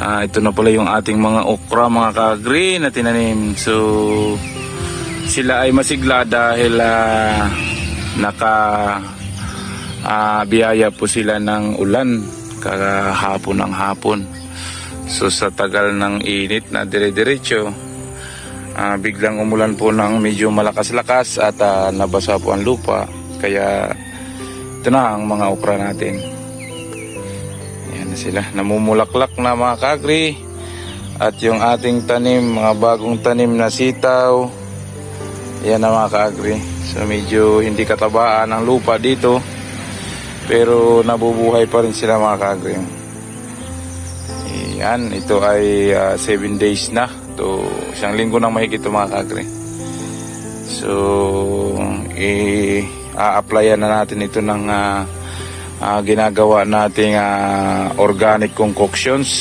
Ito na pala yung ating mga okra, mga ka-agri na tinanim. So sila ay masigla dahil biyaya po sila ng ulan kahapon ng hapon. So sa tagal ng init na dire-diretso, biglang umulan po ng medyo malakas-lakas at nabasa po ang lupa. Kaya ito na ang mga okra natin. Yan na sila, namumulaklak na mga ka-agri. At yung ating tanim, mga bagong tanim na sitaw, yan na mga ka-agri. So medyo hindi katabaan ang lupa dito, pero nabubuhay pa rin sila mga ka-agri. Yan, ito ay 7 days na. Ito, isang linggo nang mahigit mga ka-agri. So a-applyan na natin ito ng ginagawa nating organic concoctions.